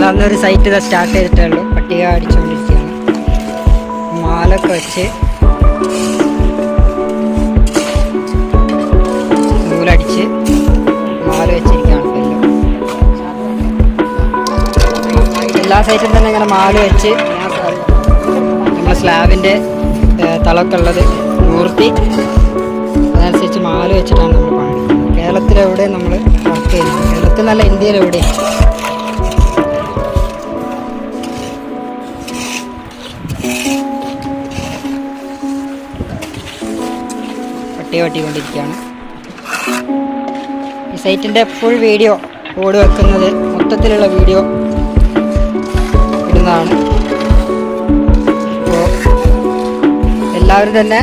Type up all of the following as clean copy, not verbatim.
അന്നൊരു സൈറ്റ് ഇതാ സ്റ്റാർട്ട് ചെയ്തിട്ടേ ഉള്ളൂ. പട്ടിക അടിച്ചുകൊണ്ടിരിക്കുകയാണ്. മാലൊക്കെ വെച്ച് നൂലടിച്ച് മാല വെച്ചിരിക്കുകയാണ്. എല്ലാ സൈറ്റിലും തന്നെ ഇങ്ങനെ മാല വെച്ച് നമ്മുടെ സ്ലാബിൻ്റെ തളമൊക്കെ ഉള്ളത് മൂർത്തി അതനുസരിച്ച് മാല വെച്ചിട്ടാണ് നമ്മൾ പണിയെടുക്കുന്നത്. കേരളത്തിലെവിടെയും നമ്മൾ വർക്ക് ചെയ്യുന്നത്. കേരളത്തിൽ നല്ല ഇന്ത്യയിലെവിടെയും. പട്ടി വെട്ടിക്കൊണ്ടിരിക്കുകയാണ്. ഈ സൈറ്റിൻ്റെ ഫുൾ വീഡിയോ ഓടി വെക്കുന്നത്, മൊത്തത്തിലുള്ള വീഡിയോ ഇടുന്നതാണ്. അപ്പോൾ എല്ലാവരും തന്നെ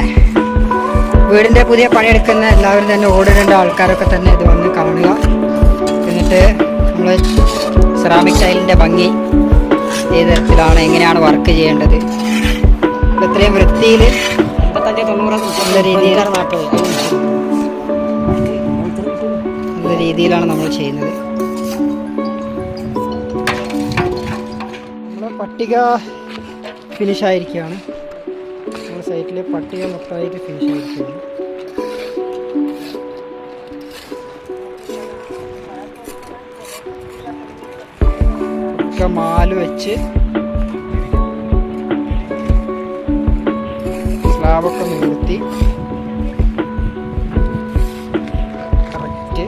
വീടിൻ്റെ പുതിയ പണിയെടുക്കുന്ന എല്ലാവരും തന്നെ ഓടിടേണ്ട ആൾക്കാരൊക്കെ തന്നെ ഇത് വന്ന് കാണുക. എന്നിട്ട് നമ്മൾ സെറാമിക് ടൈലിൻ്റെ ഭംഗി ഏത് തരത്തിലാണ്, എങ്ങനെയാണ് വർക്ക് ചെയ്യേണ്ടത്, ഇത്രയും വൃത്തിയിൽ നല്ല രീതിയിലാണ് നമ്മൾ ചെയ്യുന്നത്. നമ്മൾ പട്ടിക ഫിനിഷായിരിക്കുകയാണ്. നമ്മുടെ സൈറ്റിൽ പട്ടിക മൊത്തമായിട്ട് ഫിനിഷായിരിക്കുകയാണ്. ഒക്കെ മാല് വെച്ച് സ്ലാബൊക്കെ നിർത്തി കറക്റ്റ്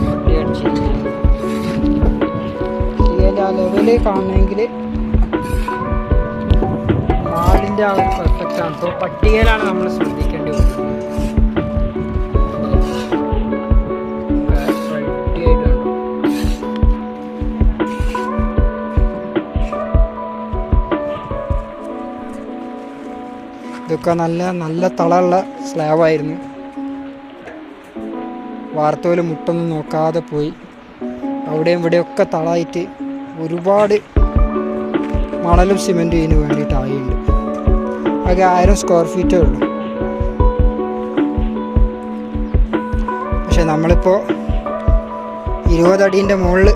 പട്ടി അടിച്ചിരിക്കുകയാണ്. ഇതിൻ്റെ ആ ലെവല് കാണണമെങ്കിൽ മാലിൻ്റെ ആ ഒരു പെർഫെക്റ്റാണ്. ഇപ്പോൾ പട്ടികയിലാണ് നമ്മൾ ശ്രദ്ധിക്കേണ്ടി വരുന്നത്. ഇതൊക്കെ നല്ല നല്ല തളമുള്ള സ്ലാബായിരുന്നു. വാർത്തോല് മുട്ടൊന്നും നോക്കാതെ പോയി. അവിടെയും ഇവിടെയൊക്കെ തളായിട്ട് ഒരുപാട് മണലും സിമെൻറ്റും ഇതിന് വേണ്ടിയിട്ട് ആയിട്ടുണ്ട്. ആകെ 1000 സ്ക്വയർ ഫീറ്റേ ഉള്ളൂ. പക്ഷെ നമ്മളിപ്പോൾ 20 അടീൻ്റെ മുകളിൽ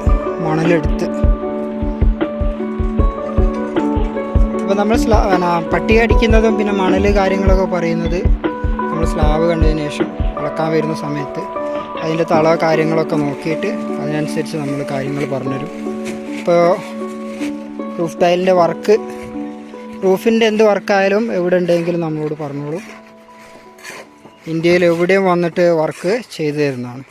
മണലെടുത്ത് ഇപ്പോൾ നമ്മൾ പട്ടിക അടിക്കുന്നതും പിന്നെ മണൽ കാര്യങ്ങളൊക്കെ പറയുന്നത് നമ്മൾ സ്ലാബ് കണ്ടതിന് ശേഷം അളക്കാൻ വരുന്ന സമയത്ത് അതിൻ്റെ തള കാര്യങ്ങളൊക്കെ നോക്കിയിട്ട് അതിനനുസരിച്ച് നമ്മൾ കാര്യങ്ങൾ പറഞ്ഞുതരും. ഇപ്പോൾ റൂഫ് ടൈലിൻ്റെ വർക്ക്, റൂഫിൻ്റെ എന്ത് വർക്കായാലും എവിടെ ഉണ്ടെങ്കിലും നമ്മളോട് പറഞ്ഞോളൂ. ഇന്ത്യയിൽ എവിടെയും വന്നിട്ട് വർക്ക് ചെയ്തു തരുന്നതാണ്.